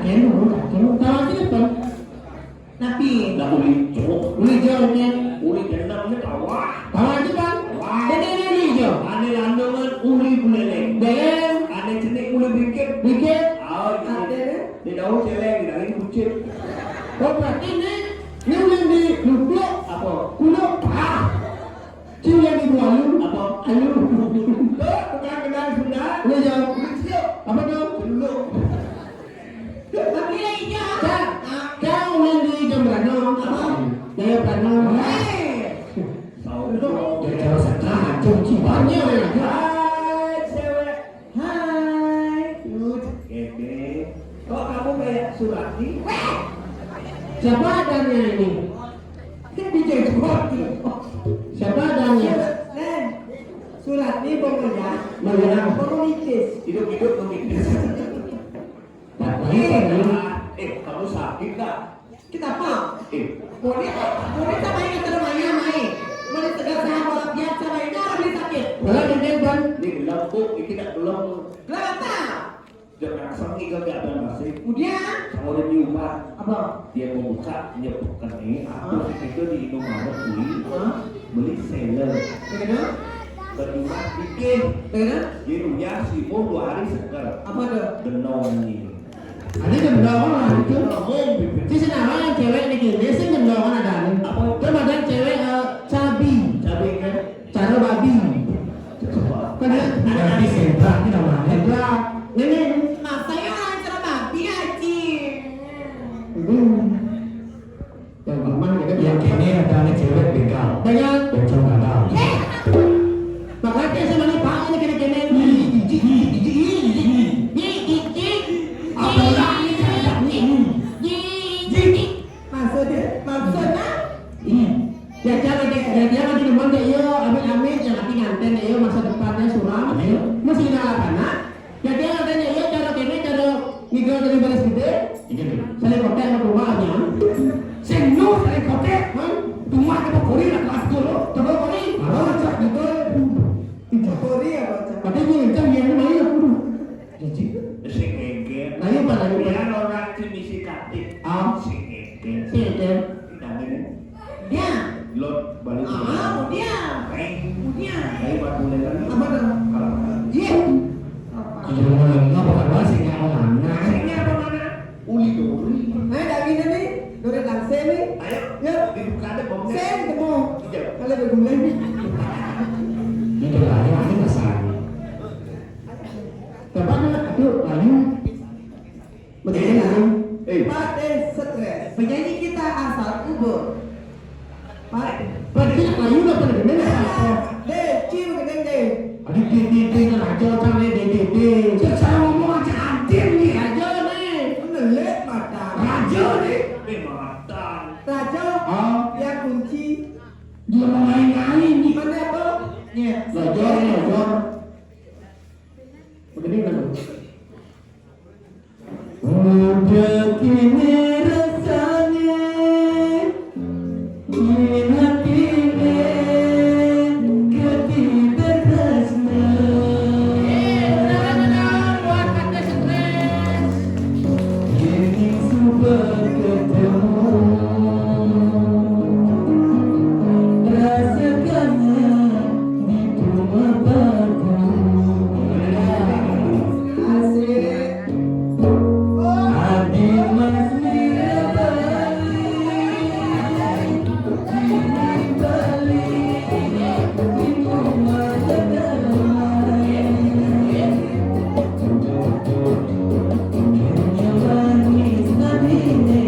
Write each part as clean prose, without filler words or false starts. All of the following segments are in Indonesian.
Tahu aja kan? Tapi Dah ulijo ni, uli kenang ni tawa tahu aja kan? Jadi ni je. ane landungan uli bulele Dengan ane cenik uli bikit bikin ada di daun celeng di daun kucing oh berarti ni yang di lupuk apa kulo cium yang di bualu apa alu bukan kenal sudah ni je apa tu? dulu Tapi lagi je. Kau yang di Jembrano apa? Jaya Prano. Dia kalau sekarang cuci banyak ya. Hai cewek hai Keke kok kamu kayak Surati Siapa adanya ini? DJ Surati Siapa adanya? Surat ini pokoknya Bagaimana? komunitis. hidup-hidup pemimpin kamu sakit gak? Kita apa? Boleh Boleh main ke rumahnya main. Boleh tegas saya bola biasa mainnya orang beli sakit. Kalau dia kan ini gelembuk, ini tidak gelembuk Kelapa. jangan sengi ke gak ada masih Kemudian kalau dia diubah apa? dia membuka dia bukan ini aku itu di Indomaret beli seller Bagaimana? kedua bikin Bagaimana? di rumah sibuk 2 hari segar Apa tuh? denong ini ada gendong lah itu. ngomong Di sana yang cewek ni kini sih gendong ada. Apa? Terus cewek cabi. cabai kan Cara babi. Kan ada di sentra ni nama. Sentra. Ini Mas saya orang cara babi haji. yang mana kita Yang kini ada anak cewek begal, dengan bencong kadal. makanya sama ni pak ini kena Maksudnya? ya jangan dia lagi demen deh yo amit-amit yang lagi nganten yo masa depannya suram masih ngalapan nak ya dia katanya yo cara kene cara ngigau dari balas gede saya kotek sama rumahnya senyu saya kotek rumah kita kori lah kelas dulu coba kori cak gitu Kori apa? katanya ini kan yang main aku jadi si keke Nah, iya, Pak, nah, iya, Pak. biar orang misi katik si keke sih deh tidak ini Dia. lot balik Dia. Dia. kayak buat mulai lagi Apa tuh? kalau Dia. Jujur ngomong apa kan bahasa yang orang Asingnya apa mana? Uli dori. Nah, dah gini nih. Dore langsung nih. Ayo, Ya. dibuka deh bomnya. Sen ketemu. Iya. Kalau bergulai nih. itu lah yang ada masalah. tempatnya aduh ayo bagaimana ayo Pada stres. Penyanyi kita asal Ubud. Pak. berarti ayo lah pada gimana apa Deh, cium dengan deh. adik di raja kan di saya ngomong aja adil nih raja nih Menelit mata. raja nih Matang. Raja. oh Ya kunci. dia mau main-main nih Mana apa? Ya. raja bagaimana Udah kini rasanya di hati ini ketidakasnya. Kini sudah ketemu, rasakannya di rumah baru. Asik. Adi mas mirabali, kini balik di rumah damai. Kini manis nadine,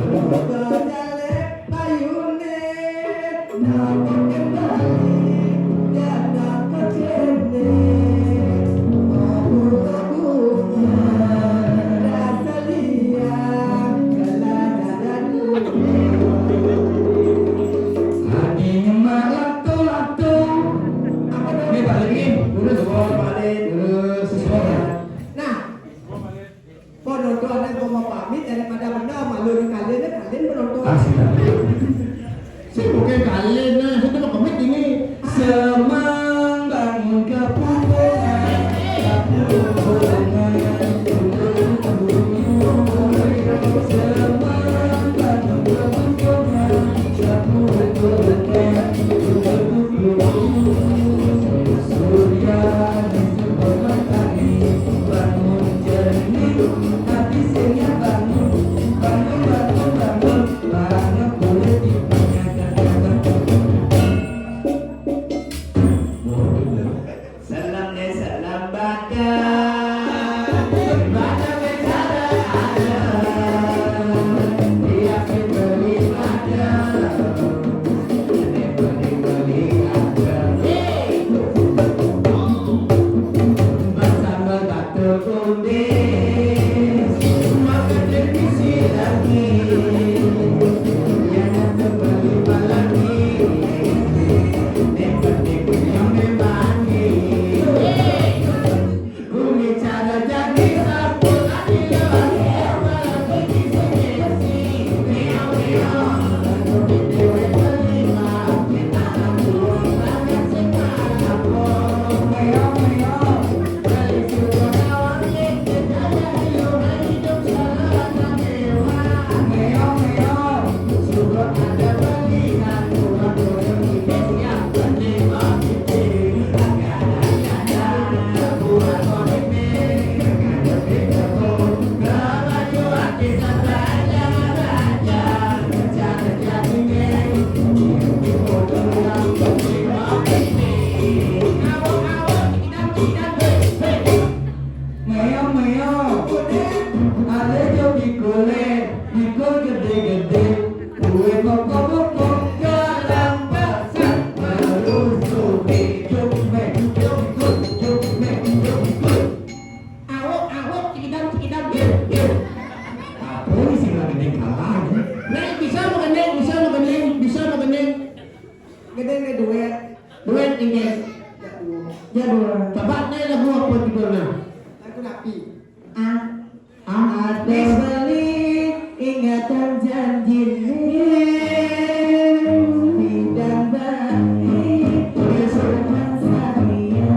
Kejale payune namun kembali datang ke sini. Abu-abunya rasa dia kelana dadu. Hatinya melatu-latu. Ini balikin, udah semua balik, terus sesuai. Nah, penonton yang mau pamit daripada benda malu kalian penonton. Kasih dah. Saya bukan kalian nah, saya cuma komit ini. Semang bangun kepungan, surya di sebuah matahari bangun jernih, hati saya bangun, barangnya boleh dipanjangkan. Salam deh salam badan bicara ada dia beli ada beli ada bersama batu kundis makan televisi lagi yang beli lagi yang memanggi bumi cara jadi sabun adil malam begitu besi meow meow dewe terima kita ampun banyak sekarang meow meow dari sudah kawan kita jadi hidup sekarang mewah meow meow sudah ada balikan kurang kurang hidup yang berlebah Meow, ada jauh di kulit, di kol gede-gede, kue pokok-pokok, galang basah, merusuk hidup me, Awok, cikidam, yuk. Apa ini sih lagi nih kalah? Neng, bisa mau gendeng. gede nih duit Duit tinggal. Jadul. Coba neng lagu apa judulnya? aku napi Ada beli ingatan janji bidang baik bersama saya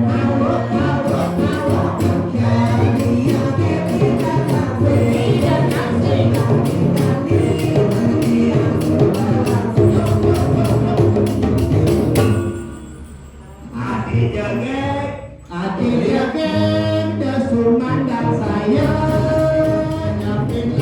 karya kita kasih dan kasih hati jaga kesuman dan saya nyamping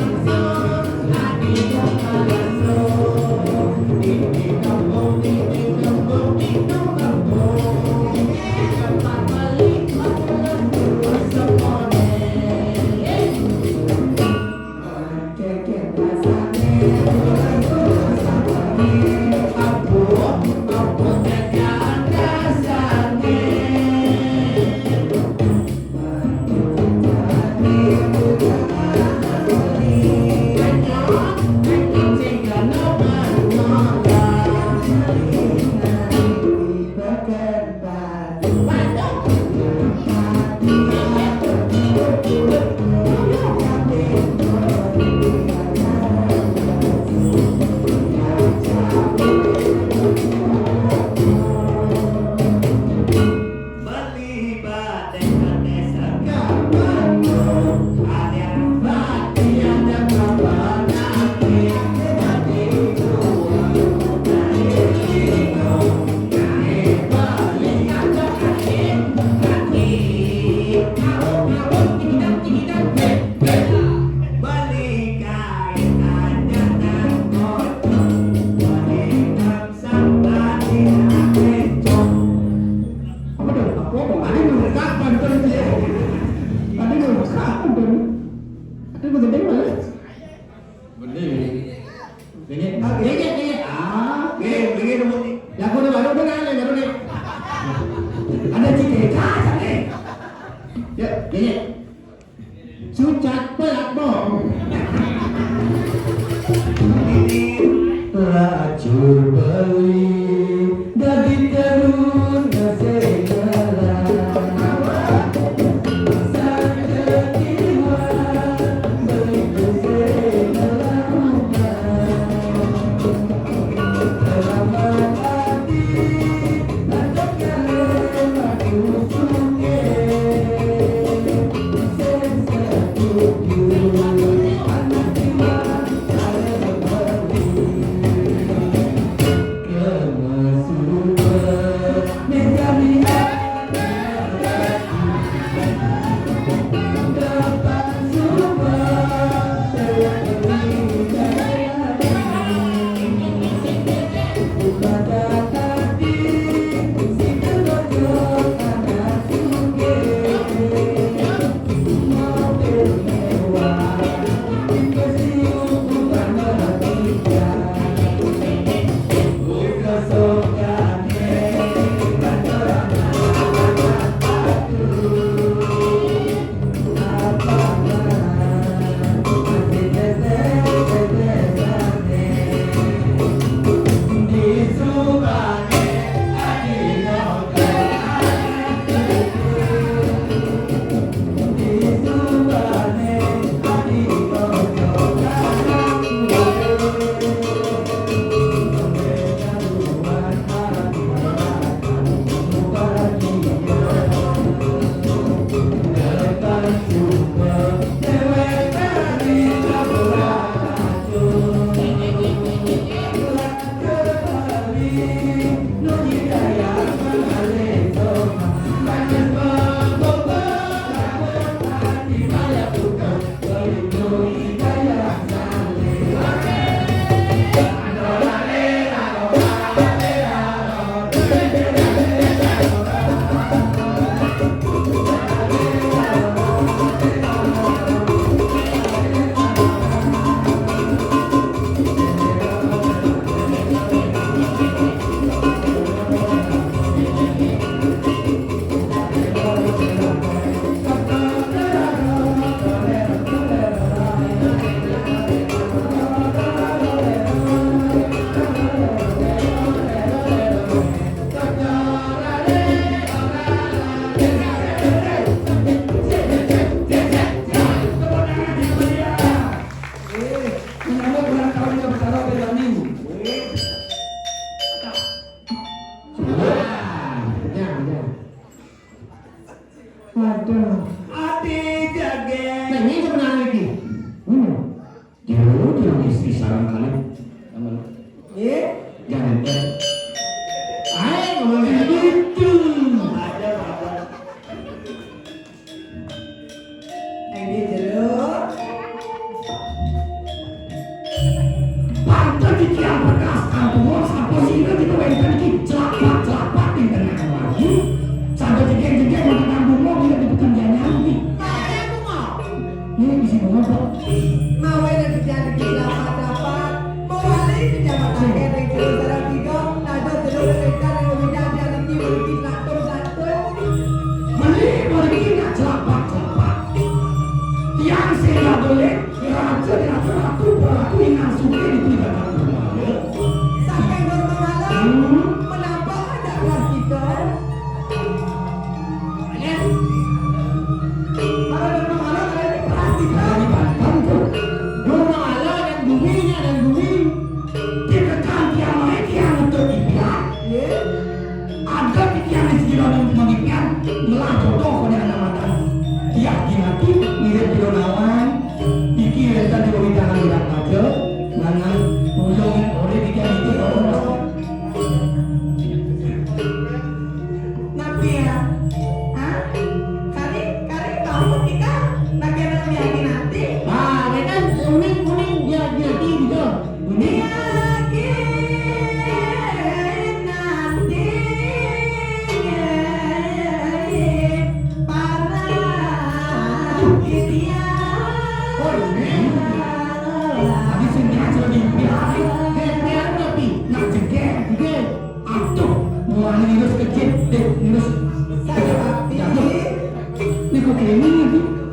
Sucat pelak bong. Lacur beli dari terus ngasegala saketiwa beli ngasegala selamat hati lanjut kalian aku sunge sensatuju anak jiwa kalian beli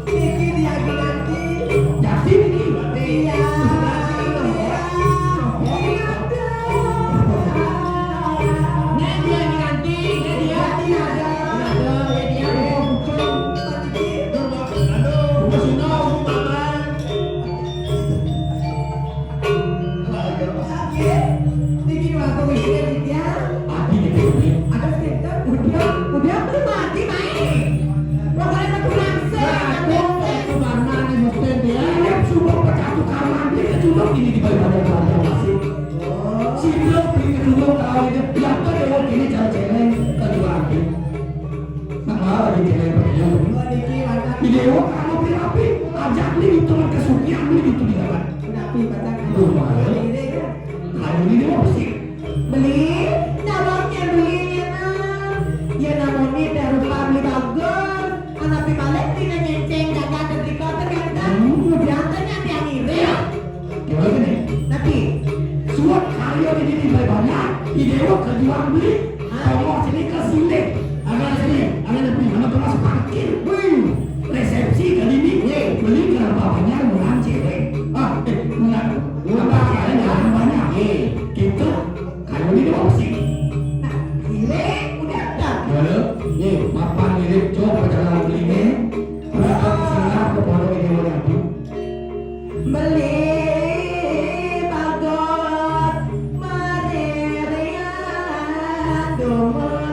Iki dia tapi ajak nih itu kesukian nih itu di dalam. Tapi baca Rumah. ide kan. Kalau ini dia apa sih? Beli, nawangnya belinya nah. Ya namun ini harus beli bagus. Anak balik tidak nyenceng gak ada di kota kan. Biasanya dia ngirim. Gimana nih? Tapi Suat karya ini banyak. Ide lo kejual beli. Kalau sini ke sini. Agak sini. Agak lebih mana kelas parkir. Resepsi kali ini. Beli karena bapaknya mulan cewek. Mulan pakaiannya banyak. Gitu. Kalau ini apa sih? ngirim udah ada. Halo, mapan mirip coba perjalanan belinya. Berapa kesana ke pondok ini mau aku? Beli bagot marerian domen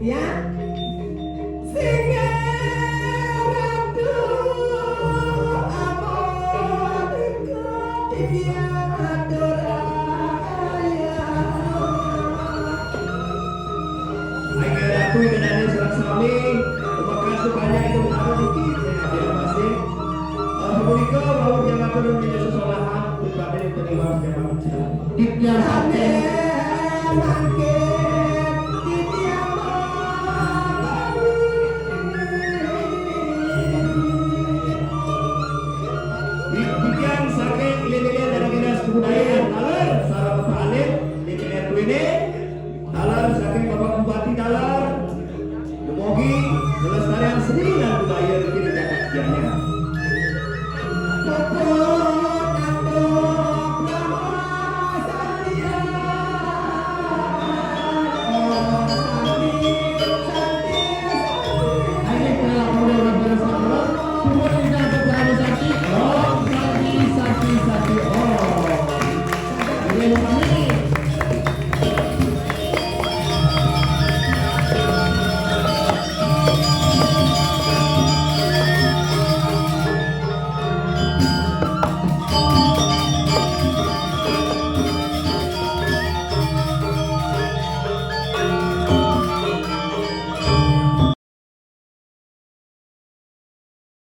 ya singaratu amoriku dia adoraya Ayo ratu dengan surat suami. Terima kasih banyak itu menaruh dikit. Saya bilang masih. Alhamdulillah mau jangan turun di sesolahan pribadi yang terima setiap manusia. Diknya sampai.